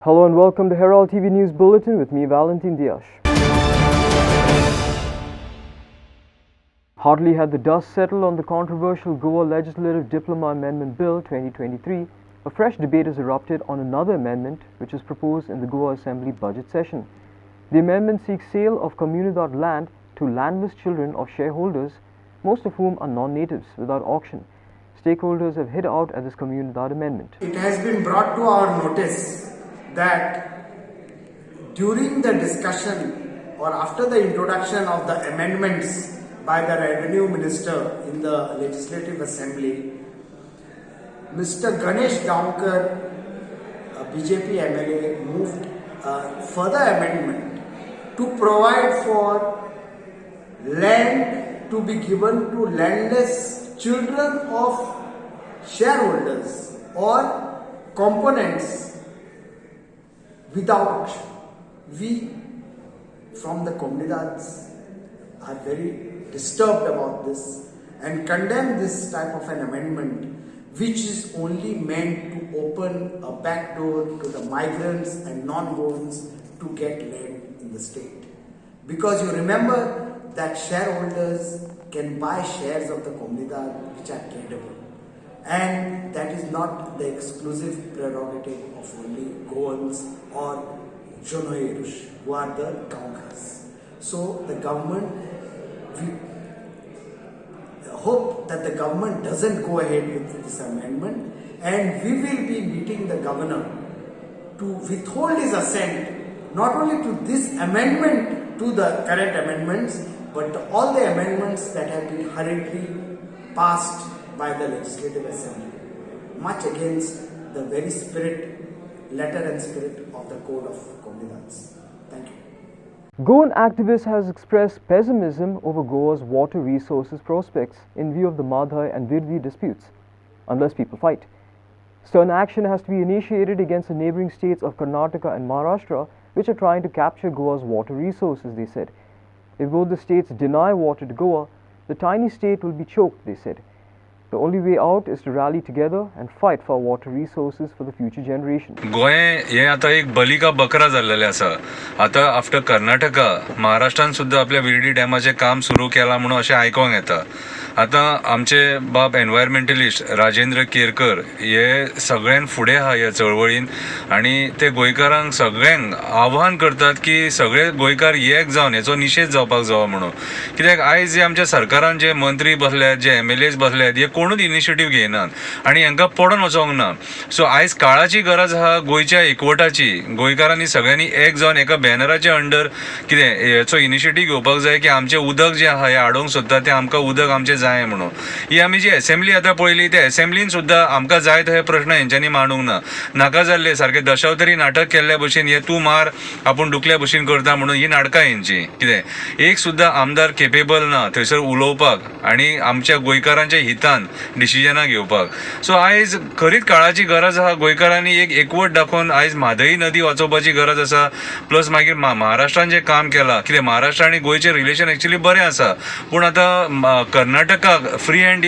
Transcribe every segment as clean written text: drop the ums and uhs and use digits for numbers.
Hello and welcome to Herald TV News Bulletin with me, Valentin Dias. Hardly had the dust settled on the controversial Goa Legislative Diploma Amendment Bill 2023, a fresh debate has erupted on another amendment which is proposed in the Goa Assembly budget session. The amendment seeks sale of Comunidad land to landless children of shareholders, most of whom are non-natives, without auction. Stakeholders have hit out at this Comunidad amendment. It has been brought to our notice that during the discussion or after the introduction of the amendments by the Revenue Minister in the Legislative Assembly, Mr. Ganesh Gaonkar, a BJP MLA, moved a further amendment to provide for land to be given to landless children of shareholders or components without auction. We from the Comunidades are very disturbed about this and condemn this type of an amendment which is only meant to open a back door to the migrants and non-borns to get land in the state. Because you remember that shareholders can buy shares of the Comunidad which are tradable. And that is not the exclusive prerogative of only Goans or Jonoerush, who are the Gaonkars. So the government, we hope that the government doesn't go ahead with this amendment, and we will be meeting the governor to withhold his assent not only to this amendment to the current amendments, but to all the amendments that have been hurriedly passed by the Legislative Assembly, much against the very letter and spirit of the Code of Comunidades. Thank you. Goan activists has expressed pessimism over Goa's water resources prospects in view of the Madhai and Virdi disputes, unless people fight. Stern action has to be initiated against the neighboring states of Karnataka and Maharashtra, which are trying to capture Goa's water resources, they said. If both the states deny water to Goa, the tiny state will be choked, they said. The only way out is to rally together and fight for water resources for the future generation. गोय हे आता एक बली का बकरा झालेले आसा. आता after Karnataka महाराष्ट्रान सुद्धा आपल्या विर्डी डॅमाचे काम सुरू केला म्हणून अशें आयकोंक येता. आता आमचे बाब एनवायरमेंटलिस्ट राजेंद्र केरकर हे सगळ्यान फुडें आहा ह्या चळवळीन आनी ते गोंयकारांक सगळ्यांक आव्हान करतात की सगळे गोंयकार एक जावन हेचो निशेध जावपाक जावो म्हणून. कित्याक आयज जे आमच्या सरकारान जे मंत्री बसल्यात, जे MLAs बसल्यात, हे कोणूच इनिशिएटीव घेयनात आनी हांकां पडोन वचोंक ना. सो आयज काळाची गरज आहा गोंयच्या एकवटाची. गोंयकारांनी सगळ्यांनी एक जावन एका बॅनराच्या अंडर कितें हेचो इनिशिएटीव घेवपाक जाय की आमचें उदक जें आहा हें हाडूंक सोदता तें आमकां उदक आमचें जाय म्हणून. ही आमी जी असेंब्ली आतां पळयली त्या असेंब्लीन सुद्दां आमकां जाय हे प्रश्न हेंच्यांनी मांडूंक ना. नाका जाल्ले सारके दशावतरी नाटक केल्ल्या भशेन हे तूं मार आपूण दुखल्या भशेन करता म्हणून ही नाटकां हेंची. कितें एक सुद्दां आमदार केपेबल ना थंयसर उलोवपाक आनी आमच्या गोंयकारांच्या हितान डिसिजनां घेवपाक. सो आयज खरीच काळाची गरज आहा गोंयकारांनी एक एकवट दाखोवन आयज म्हादई नदी वाचोवपाची गरज आसा. प्लस मागीर महाराष्ट्रान जें काम केलां कितें महाराष्ट्र आनी गोंयचें रिलेशन एक्चुअली बरें आसा पूण आतां कर्नाटकाक फ्री हँड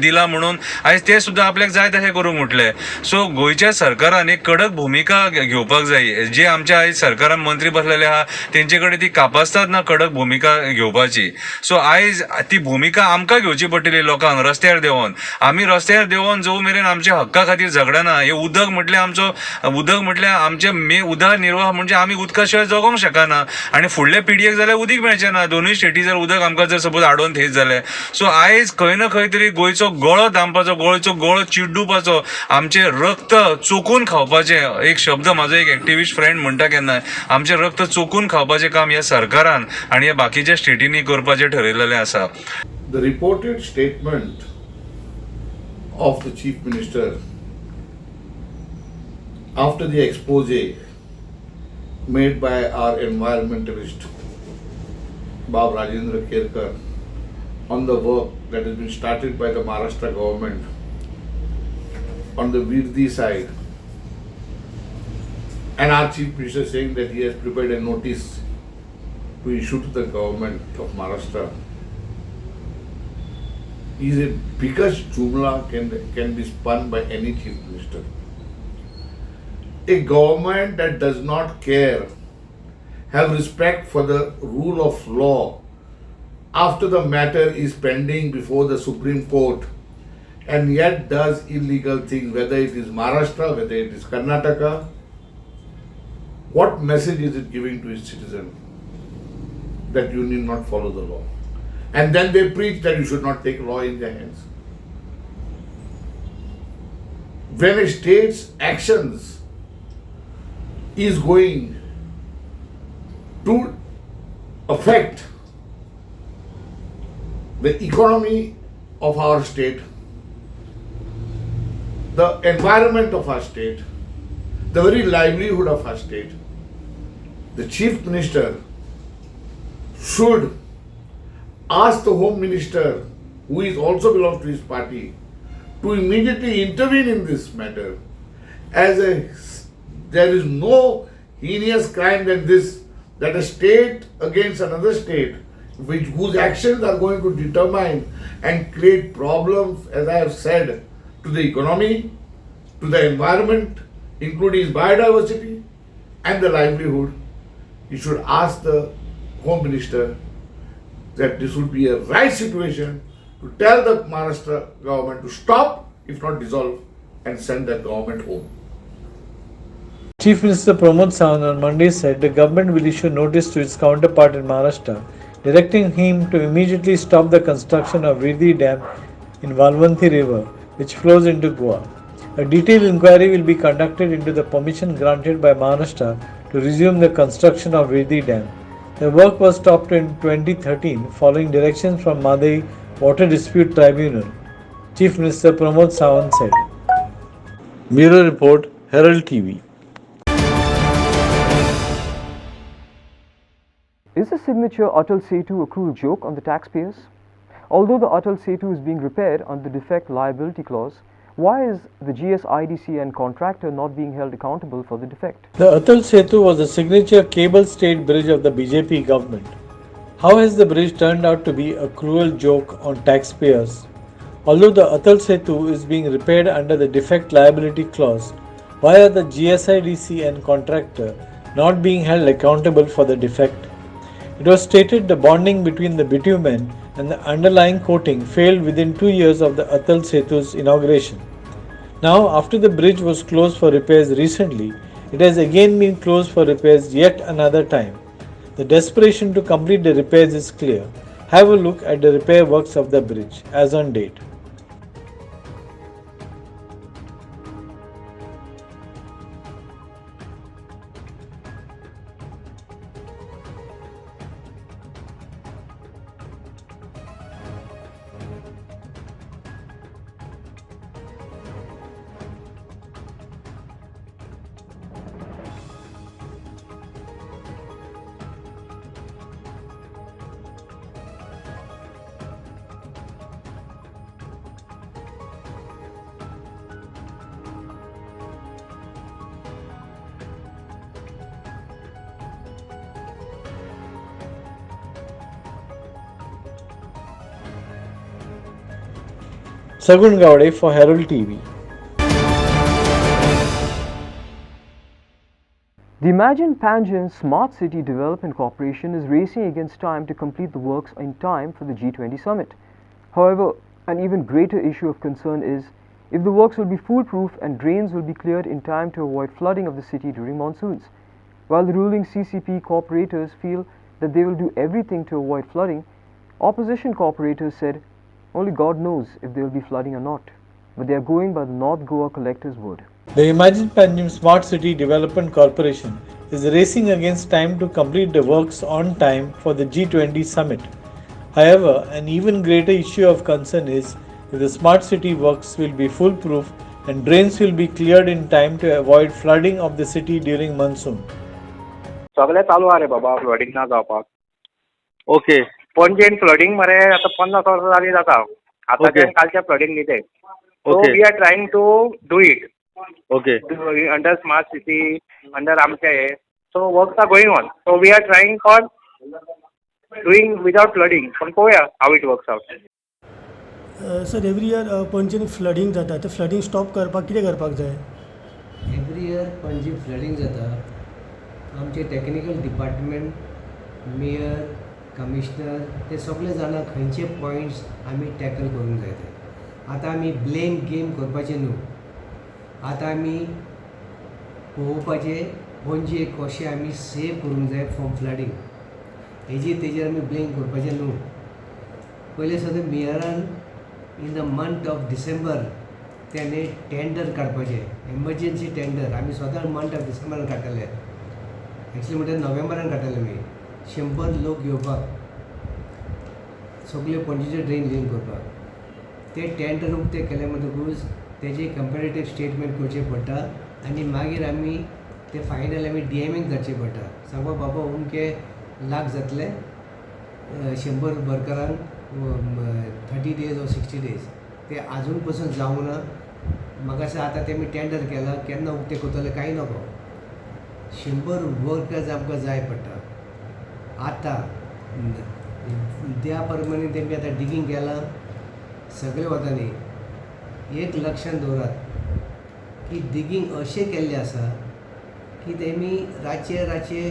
दिला म्हणून आयज ते सुद्दां आपल्याक जाय तशें करूंक म्हटलें. सो गोंयच्या सरकारान एक कडक भुमिका घेवपाक जाय. जे आमचे आयज सरकारान मंत्री बसलेले आहा तेंचे कडेन ती कापासतात ना कडक भुमिका घेवपाची. सो आयज ती भुमिका आमकां घेवची पडटली लोकांक रस्त्यार देंवन. आमी रस्त्यार देंवन जो मेरेन आमच्या हक्का खातीर झगडना. हे उदक म्हटल्यार आमचे उदरनिर्वाह म्हणजे आमी उदका शिवाय जगोंक शकना आनी फुडल्या पिडयेक जाल्यार उदीक मेळचें ना. दोनूय स्टेटी जर उदक आमकां जर सपोज आडोवन थेयत जालें. सो आयज खंय ना खंय तरी गोंयचो गळो दामपाचो, गोंयचो गळो चिड्डुपाचो, आमचें रक्त चोखून खावपाचें. एक शब्द म्हाजो एक एक्टिविस्ट फ्रेंड म्हणटा केन्नाय आमचें रक्त चोखून खावपाचें काम ह्या सरकारान आनी ह्या बाकीच्या स्टेटींनी करपाचें ठरयलेलें आसा. The reported statement of the Chief Minister after the expose made by our environmentalist Bab Rajendra Kerkar on the work that has been started by the Maharashtra government on the Virdi side, and our Chief Minister saying that he has prepared a notice to issue to the government of Maharashtra is a biggest jumla can be spun by any chief minister. a government that does not care, have respect for the rule of law after the matter is pending before the Supreme Court, and yet does illegal things, whether it is Maharashtra, whether it is Karnataka, what message is it giving to its citizen? That you need not follow the law. And then they preach that you should not take law in their hands. When a state's actions is going to affect the economy of our state, the environment of our state, the very livelihood of our state, the Chief Minister should ask the Home Minister, who is also belongs to his party, to immediately intervene in this matter. There is no heinous crime than this, that a state against another state, whose actions are going to determine and create problems, as I have said, to the economy, to the environment, including biodiversity and the livelihood. You should ask the Home Minister that this would be a right situation to tell the Maharashtra government to stop, if not dissolve, and send that government home. Chief Minister Pramod Sawant on Monday said the government will issue notice to its counterpart in Maharashtra, directing him to immediately stop the construction of Virdi Dam in Valvanthi River, which flows into Goa. A detailed inquiry will be conducted into the permission granted by Maharashtra to resume the construction of Virdi Dam. The work was stopped in 2013 following directions from Madai Water Dispute Tribunal, Chief Minister Pramod Sawant said. Bureau Report, Herald TV. Is the signature Atal Setu a cruel joke on the taxpayers? Although the Atal Setu is being repaired under the defect liability clause, why is the GSIDC and contractor not being held accountable for the defect? The Atal Setu was the signature cable-stayed bridge of the BJP government. How has the bridge turned out to be a cruel joke on taxpayers? Although the Atal Setu is being repaired under the defect liability clause, why are the GSIDC and contractor not being held accountable for the defect? It was stated the bonding between the bitumen and the underlying coating failed within 2 years of the Atal Setu's inauguration. Now, after the bridge was closed for repairs recently, it has again been closed for repairs yet another time. The desperation to complete the repairs is clear. Have a look at the repair works of the bridge as on date. Sagun Gowde for Herald TV. The Imagine Panjim Smart City Development Corporation is racing against time to complete the works in time for the G20 summit. However, an even greater issue of concern is if the works will be foolproof and drains will be cleared in time to avoid flooding of the city during monsoons. While the ruling CCP corporators feel that they will do everything to avoid flooding, opposition corporators said only God knows if there will be flooding or not, but they are going by the North Goa collector's word. The Imagine Panjim Smart City Development Corporation is racing against time to complete the works on time for the G20 summit. However, an even greater issue of concern is if the smart city works will be foolproof and drains will be cleared in time to avoid flooding of the city during monsoon. सगळे चालू आहा रे बाबा flooding ना जावपाक. Okay पणजेन flooding मरे आता 50 वर्सां जाली जाता. आतांच्यान कालचे फ्लडिंग न्ही ते. So we are trying to do it. Okay under smart city under आमचे हे. So works are going on. So we are trying for doing without flooding. पण पळोवया how it works out. Sir every year पणजेन flooding जाता. ते flooding stop करपाक कितें करपाक जाय? एवरी इयर पणजी फ्लडिंग जाता आमचे टॅक्निकल डिपार्टमेंट मेयर कमिशनर ते सगळे जाणां खंयचे पॉयंट्स आमी टॅकल करूंक जाय ते. आतां आमी ब्लेम गेम करपाचें न्हू, आतां आमी पळोवपाचें पणजे कशें आमी सेव करूंक जाय फ्रॉम फ्लडिंग. तेजेर आमी ब्लेम करपाचें न्हू. पयले सद्या मेयरान in the month of December त्याने टेंडर काडपाचें, एमर्जन्सी टेंडर. आमी स्वता मंथ ऑफ डिसेंबरान काडटले, एक्चुली म्हणल्यार नोव्हेंबरान काडटले आमी. 100 लोक घेवपाक सगळे पणजेचे ड्रेन क्लीन करपाक. ते टेंडर उक्ते केले म्हणटकूच तेजे कंपेरेटीव स्टेटमेंट करचें पडटा आनी मागीर आमी ते फायनल आमी DMAक धाडचें पडटा. सांगपा बाबा अमके लाख जातले 100 वर्करांक 30 days or 60 days. ते आजून पसून जावंक ना. म्हाका दिसता आतां तेमी टेंडर केला, केन्ना उक्ते करतले कांय नकळो. 100 वर्कर्स आमकां जाय पडटा आतां. त्या प्रमाणे तेमी आतां डिगींग केलां सगळे वतांनी. एक लक्षांत दवरात की डिगींग अशें केल्लें आसा की तेमी रातचे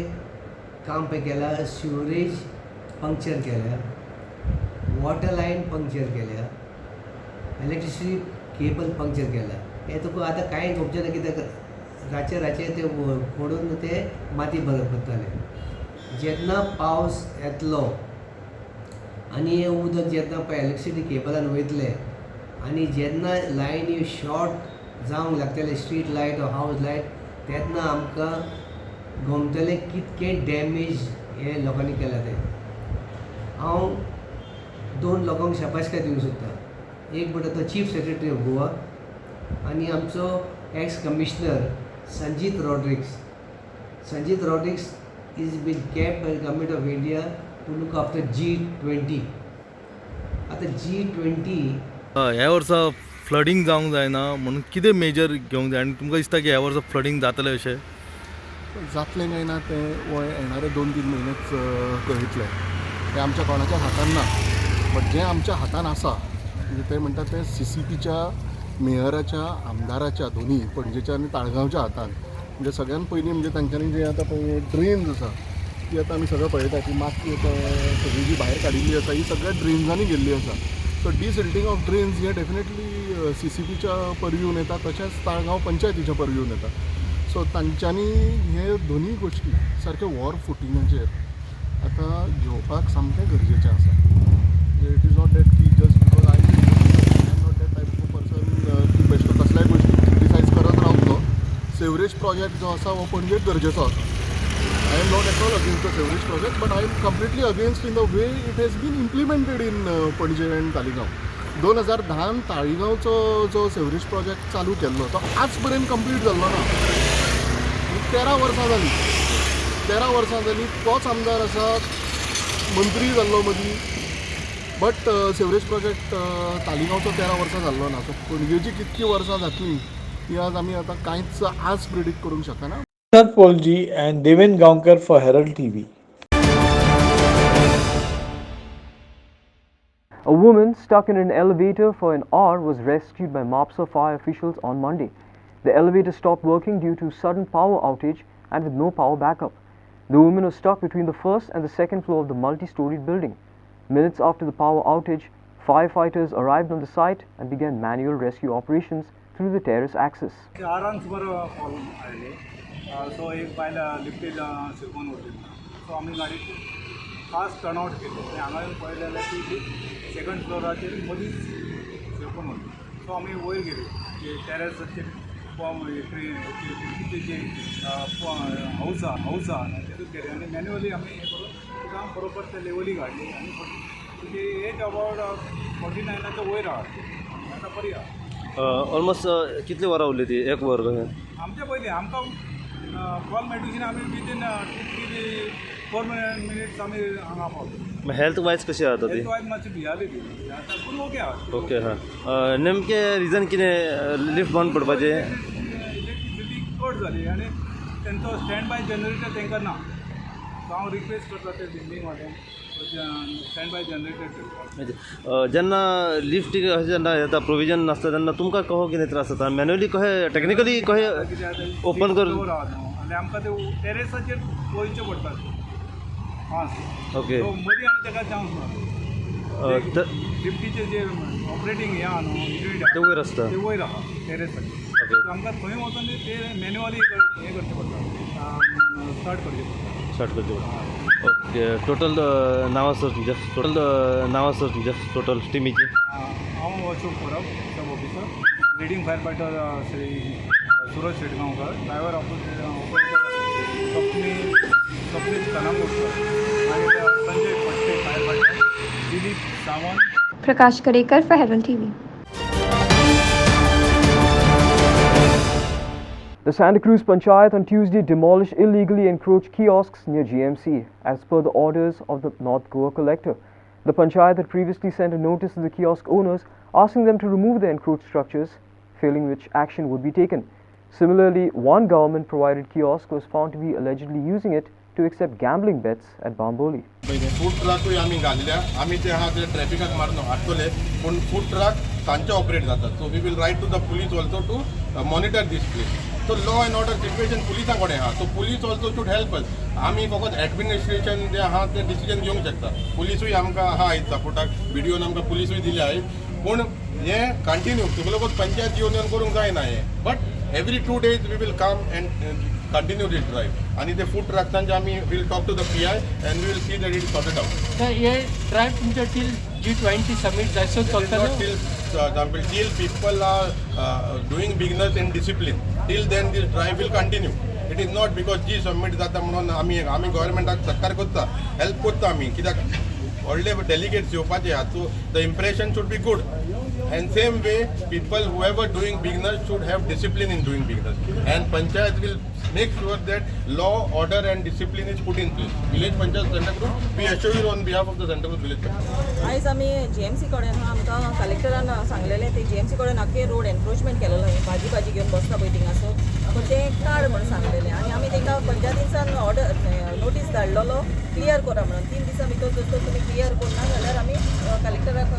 काम पळय केलां. सिवरेज पंक्चर केल्या, वॉटर लायन पंक्चर केल्या, इलेक्ट्रिसिटी केबल पंक्चर केल्या. हें तुका आतां कांय घेवचें ना, कित्याक रातचे ते फोडून ते माती भरप करताले. जेन्ना पावस येतलो आनी हें उदक जेन्ना पळय इलेक्ट्रिसिटी केबलान वयतले आनी जेन्ना लायनी शॉर्ट जावंक लागतले, स्ट्रीट लायट वा हावस लायट, तेन्ना आमकां गमतलें कितकें डॅमेज हे लोकांनी केला तें. हांव 2 लोकांक शाबासकी दिवंक सोदता. एक म्हणटा तो चीफ सेक्रेटरी ऑफ गोवा आनी आमचो ex commissioner Sanjit Rodrigues is been kept by government of India to look after G20. आतां G20 ह्या वर्सा फ्लडिंग जावंक जायना म्हणून कितें मेजर घेवंक जाय आनी तुमकां दिसता की ह्या वर्सा फ्लडिंग जातलें अशें? जातलें काय ना तें वो येणारे 2-3 म्हयनेच कळटलें. तें आमच्या कोणाच्या हातान ना. बट जें आमच्या हातान आसा म्हणजे ते म्हणटात तें CCPच्या, मेयराच्या, आमदाराच्या दोनी पणजेच्या आनी ताळगांवच्या हातान. म्हणजे सगळ्यान पयलीं म्हणजे तांच्यांनी जे आतां पळय ड्रेन्स आसा ती आतां आमी सगळें पळयता की माती आतां सगळी जी भायर काडिल्ली आसा ही सगळ्या ड्रेन्सांनी गेल्ली आसा. सो डिसिल्टिंग ऑफ ड्रेन्स हें डेफिनेटली CCPच्या परव्यून येता, तशेंच ताळगांव पंचायतीच्या परव्यून येता. सो तांच्यांनी हे दोनूय गोश्टी सारके वॉर फुटिंगाचेर आतां घेवपाक सामकें गरजेचें आसा. इट इज नॉट दॅट की just because I am not that type of person की बेश्टो कसल्याय गोश्टी क्रिटिसायज करत रावतलो. सेवरेज प्रोजेक्ट जो आसा हो पणजेक गरजेचो आसा. I am not at all against the sewerage project, but I am completely against in the way it has been implemented in Panaji and Taleigao. 2010 ताळगांवचो जो सेवरेज प्रोजेक्ट चालू केल्लो तो आज पर्यंत कंप्लीट जाल्लो ना. 13 वर्सां जालीं. 13 वर्सां जालीं. तोच आमदार आसा, मंत्री जाल्लो मदीं, बट सेवरेज प्रोजेक्ट तालिगांवचो 13 वर्सां जाल्लो ना. सो पणजेची कितकी वर्सां जातलीं ती आज आमी आतां कांयच आज प्रिडिक्ट करूंक शकना. Polji and Deven Gaonkar for Herald TV. A woman stuck in an elevator for an hour was rescued by MAPSA fire officials on Monday. The elevator stopped working due to sudden power outage and with no power backup. The woman was stuck between the first and the second floor of the multi-storied building. Minutes after the power outage, firefighters arrived on the site and began manual rescue operations through the terrace access. सो एक बायल लिफ्टीन शिरकोन उरली. सो आमी गाडी fast turnout केली आनी हांगा येवन पळयलें जाल्यार ती सेकंड फ्लोराचेर मदींच शिरकोन उरली. सो आमी वयर गेली टॅरसाचेर खिडकीचे जे हाऊस आहा तेतूंत गेले आनी मॅन्युअली आमी हें करून तिका बरोबर ते लेवली घातली आनी तुजी एज अबावट 49 वयर आहा. आतां बरी आहा. ऑलमोस्ट कितली वरां उरली ती? 1 वर आमच्या पयलीं आमकां कॉल मेडिसिन आमी विदीन 2-4 मिनिट्स आमी हांगा पावले. हेल्थ वायज कशी आहा ती? हेल्थ वायज मातशी भियाली ती. आतां पूण ओके आहा. ओके. हां. नेमकें रिजन कितें लिफ्ट बंद पडपाचें? इलेक्ट्रिसिटी कट जाली आनी तेंचो स्टँड बाय जनरेटर तांकां ना. सो हांव रिक्वेस्ट करता ते बिल्डींग वाल्याक स्टँड बाय जनरेटर जेन्ना लिफ्ट जेन्ना येता प्रोविजन नासता तेन्ना तुमकां कहो कितें त्रास जाता मॅन्युअली कशें टेक्निकली कशें ओपन कर आनी आमकां ते टेरेसाचेर वयचें पडटा ओके मदीं आनी ताका चान्स ना लिफ्टीचे जे ऑपरेटींग हें आहा न्हू युनिट ते वयर आसता ते वयर आहा टेरेसाचेर ओके आमकां थंय वचून ते मॅन्युअली हें करचें पडटा स्टार्ट करचें पडटा स्टार्ट करचें पडटा ओके टोटल नांव आसा तुमच्या टोटल टिमीची हांव Ashok Parab sub officer leading fire fighter Shri Suraj Shetgaonkar driver operator Swapnil Kanamotkar आणि Sanjay Patte fire fighter Dilip Sawant Prakash Karekar for Herald TV. The Santa Cruz Panchayat on Tuesday demolished illegally encroached kiosks near GMC as per the orders of the North Goa collector. The Panchayat had previously sent a notice to the kiosk owners asking them to remove the encroached structures, failing which action would be taken. Similarly, one government provided kiosk was found to be allegedly using it to accept gambling bets at Bamboli. Food ट्रकूय आमी घाल्ल्या आमी ते आहा ते ट्रॅफिकाक मारून हाडटले पूण food truck सांजचे ऑपरेट जातात so we will write to the police also to monitor this place so law and order situation पुलिसां कडेन आहा so police also should help us आमी फकत एडमिनिस्ट्रेशन जे आहा ते डिसिजन घेवंक शकता पुलिसूय आमकां आहा आयज सपोर्टाक व्हिडिओन आमकां पुलिसूय दिले आयज पूण हे कंटिन्यू तुगलोगूच पंचायत युनियन करूंक जायना हे but every 2 days we will come and continue this drive आणि ते फूड ट्रक्सांचे आमी will talk to the PI and we will see that it is sorted out तर हे ड्राइव तुमच्या टील G20 समिट जायसो चलतलो till people are doing business in discipline till then this drive will continue it is not because G summit जाता म्हणून आमी गव्हर्नमेंटाक सहकार करता help करता आमी कित्याक व्हडले डेलिगेट्स येवपाचे आहात so the impression should be good and same way people whoever doing business should have discipline in doing business and panchayat will make sure that law order and discipline is put in place village panchayat Santa Cruz we assure you on behalf of the Santa Cruz village panchayat आयज आमी GMC कडेन आमकां कलेक्टरान सांगलेलें ते GMC कडेन आख्खे road encroachment केलेलो भाजी घेवन बसता पळय थिंगासो पूण ते काड म्हणून सांगलेलें आनी आमी तांकां पंचायतींसान ऑर्डर नोटीस धाडलेलो क्लियर करा म्हणून 3 दिसां भितर जर तुमी क्लियर करना जाल्यार आमी कलेक्टराक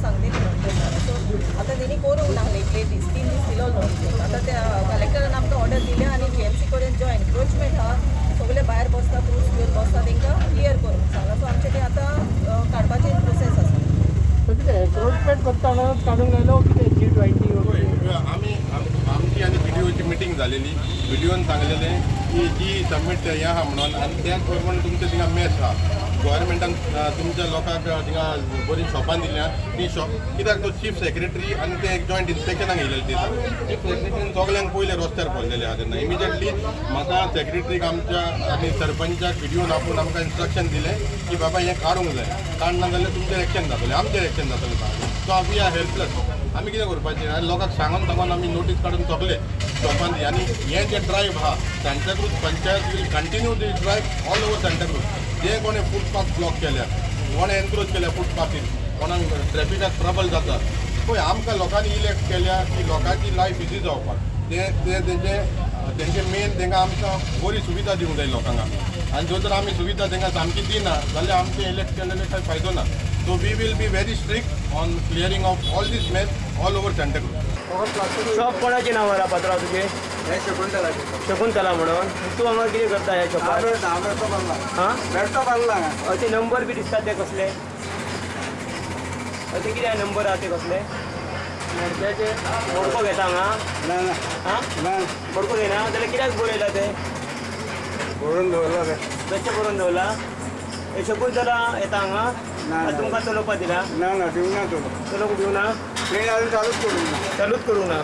सांगतली म्हणून सो आतां तेणी करूंक ना लेट दीस 3 दीस दिलो नोटीस आतां त्या कलेक्टरान आमकां ऑर्डर दिले आनी GMC कडेन जो एनक्रोचमेंट आहा सगळे भायर बसता फ्रूट्स घेवन बसता तांकां क्लियर करूंक सांगा सो आमचे ते आतां काडपाची प्रोसेस आसा एनक्रोचमेंट करता काडूंक लायलो कितें G20 आमी आमची आनी व्हिडिओची मिटींग जालेली व्हिडिओन सांगलेलें की जी सबमीट हें आहा म्हणून आनी त्याच प्रमाणे तुमचे थिंगा मॅच आहा गव्हर्मेंटान तुमच्या लोकांक थिंगा बरी शॉपां दिल्या ती शॉप कित्याक तो चीफ सेक्रेटरी आनी ते एक जॉयंट इन्स्पेक्शनाक येयलेले दिसा चीफ सेक्रेटरीन सगल्यांक पयले रस्त्यार पडलेले आहा तेन्ना इमिजिएटली म्हाका सेक्रेटरीक आमच्या आनी सरपंचाक व्हिडिओन आपूण आमकां इन्स्ट्रक्शन दिलें की बाबा हें काडूंक जाय काडना जाल्यार तुमचेर एक्शन जातलें आमचेर एक्शन जातलें सो वी आर हेल्पलेस आमी कितें करपाचें आनी लोकांक सांगून आमी नोटीस काडून तकले शॉपांनी आनी हें जें ड्रायव्ह आहा Santa Cruz panchayat will continue this drive all over Santa Cruz जे कोणें फुटपाथ ब्लॉक केल्या कोणें एनक्रोच केल्या फुटपाथीर कोणाक ट्रॅफिकाक ट्रबल जाता पळय आमकां लोकांनी इलेक्ट केल्या की लोकांची लायफ इजी जावपाक तेंचे मेन तांकां आमकां बरी सुविधा दिवंक जाय लोकांक आनी जर तर आमी सुविधा तांकां सामकी दिना जाल्यार आमचे इलेक्ट केलेले कांय फायदो ना so we will be very strict on clearing of all these mess all over Santa Cruz shop कोणाचें नांव आसा पात्रांव तुजें हे शकुंतला म्हणून तूं हांगा कितें करता ह्या शॉपार हां बेडटो बांदला अशे नंबर बी दिसतात ते कसले अशे कितें नंबर आहा ते कसले मोडक्याचे मोडको घेता हांगा हां मोडको घेना जाल्यार कित्याक बरयला ते बरोवन दवरला बेश्टे बरोवन दवरला हे शकुंतला येता हांगा तुमकां चलोवपाक दिला ना दिवंक ना चलोवंक दिवं ना ट्रेन अजून चालूच करूंक ना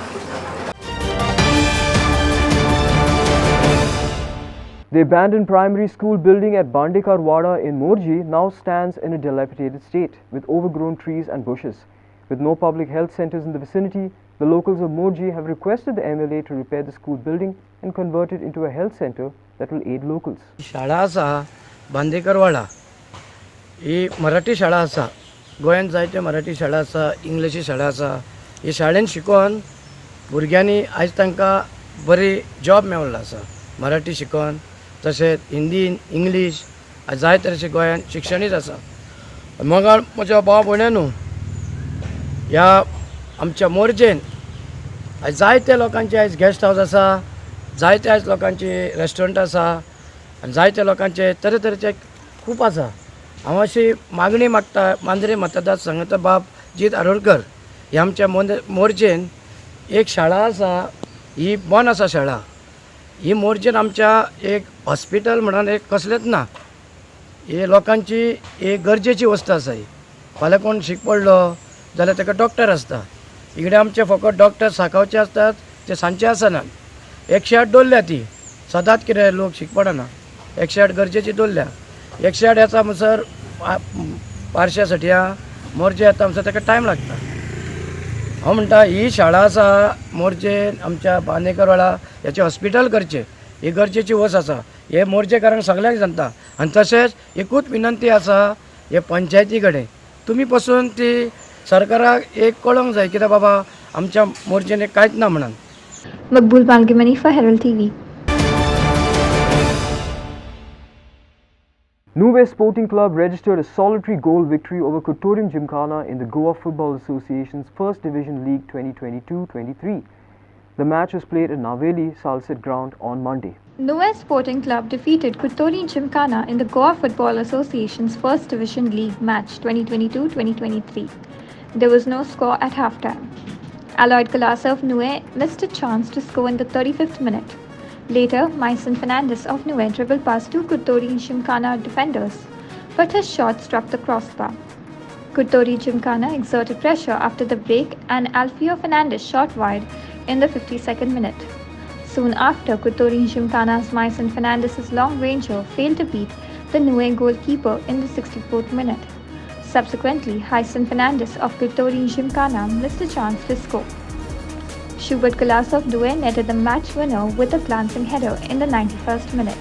The abandoned primary school building at Bandikarwada in Morji now stands in a dilapidated state with overgrown trees and bushes. With no public health centers in the vicinity, the locals of Morji have requested the MLA to repair the school building and convert it into a health center that will aid locals. शाळा आसा बांदेकरवाडा ही मराठी शाळा आसा गोंयांत जायते मराठी शाळा आसा इंग्लिशी शाळा आसा ही शाळेंत शिकून भुरग्यांनी आयज तांकां बरी जॉब मेळ्ळो आसा मराठी शिकून तशेंच हिंदी इंग्लीश जाय तरेचे गोंयांत शिक्षणीच आसा मग म्हज्या भाव भयण्यांनो, ह्या आमच्या मोरजेन आयज जायते लोकांचे आयज गेस्ट हावस आसा, जायते आयज लोकांचे रेस्टॉरंट आसा आनी जायते लोकांचे तरेतरेचे खूब आसा. हांव अशी मागणी मागता मांद्रे मतदारसंघाचो बाब जीत आरोडकर, ही आमच्या मोरजेन एक शाळा आसा, ही बंद आसा शाळा. ही मोरजेन आमच्या एक हॉस्पिटल म्हणून एक कसलेंच ना. हे लोकांची एक गरजेची वस्त आसा. ही फाल्यां कोण शीक पडलो जाल्यार ताका डॉक्टर आसता. इकडे आमचे फकत डॉक्टर सांकावचे आसतात, ते सांजचे आसनात. 108 दवरल्या ती सदांच कितें लोक शीक पडना. 108 गरजेची दवरल्या. 108 येता म्हणसर पारशा सटया मोरजे येता म्हणसर ताका टायम लागता. हांव म्हणटा ही शाळा आसा मोरजेन आमच्या बांदेकरवाडा हेचे हॉस्पिटल करचें, ही गरजेची वस्त आसा. हे मोरजेकारांक सगळ्यांक सांगता. आनी तशेंच एकूच विनंती आसा हे पंचायती कडेन, तुमी पासून ती सरकाराक एक कळोवंक जाय कित्याक बाबा आमच्या मोरजेन एक कांयच ना म्हणून. Makbul Balgimani for Herald TV. Nuvei Sporting Club registered a solitary goal victory over Kuttorian Gymkhana in the Goa Football Association's First Division League 2022-23. The match was played at Naveli Salset Ground on Monday. Nuvei Sporting Club defeated Kuttorian Gymkhana in the Goa Football Association's First Division League match 2022-2023. There was no score at halftime. Aloyd Kalasa of Nuvei missed a chance to score in the 35th minute. Later, Myson Fernandez of Nuvei dribbled past two Kuttorian Gymkhana defenders, but his shot struck the crossbar. Kuttorian Gymkhana exerted pressure after the break and Alfio Fernandez shot wide in the 52nd minute. Soon after, Kuttorian Gymkhana's Myson Fernandez's long ranger failed to beat the Nuvei goalkeeper in the 64th minute. Subsequently, Hyson Fernandez of Kuttorian Gymkhana missed a chance to score. Schubert Kalasa of Nuvei netted the match winner with a glancing header in the 91st minute.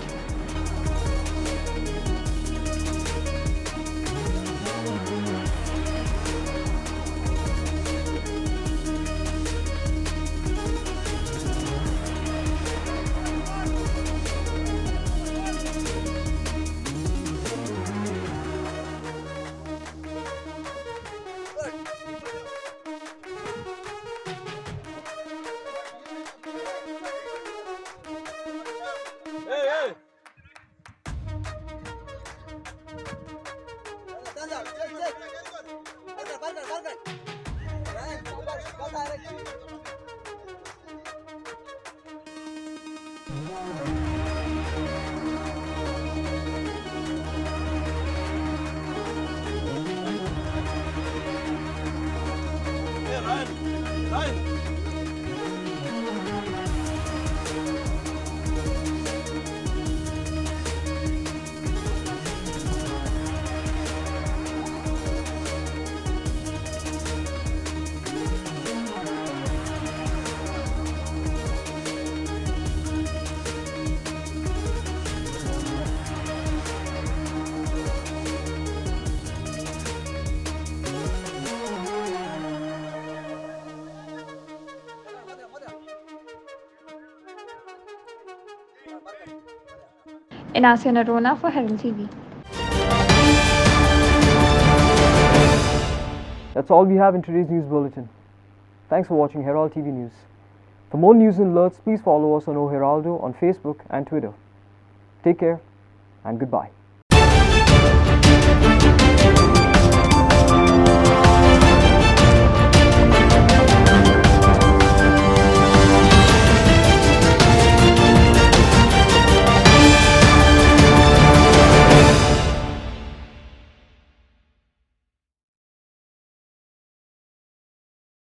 Inasia Narona for Herald TV. That's all we have in today's news bulletin. Thanks for watching Herald TV News. For more news and alerts, please follow us on O Heraldo on Facebook and Twitter. Take care and goodbye.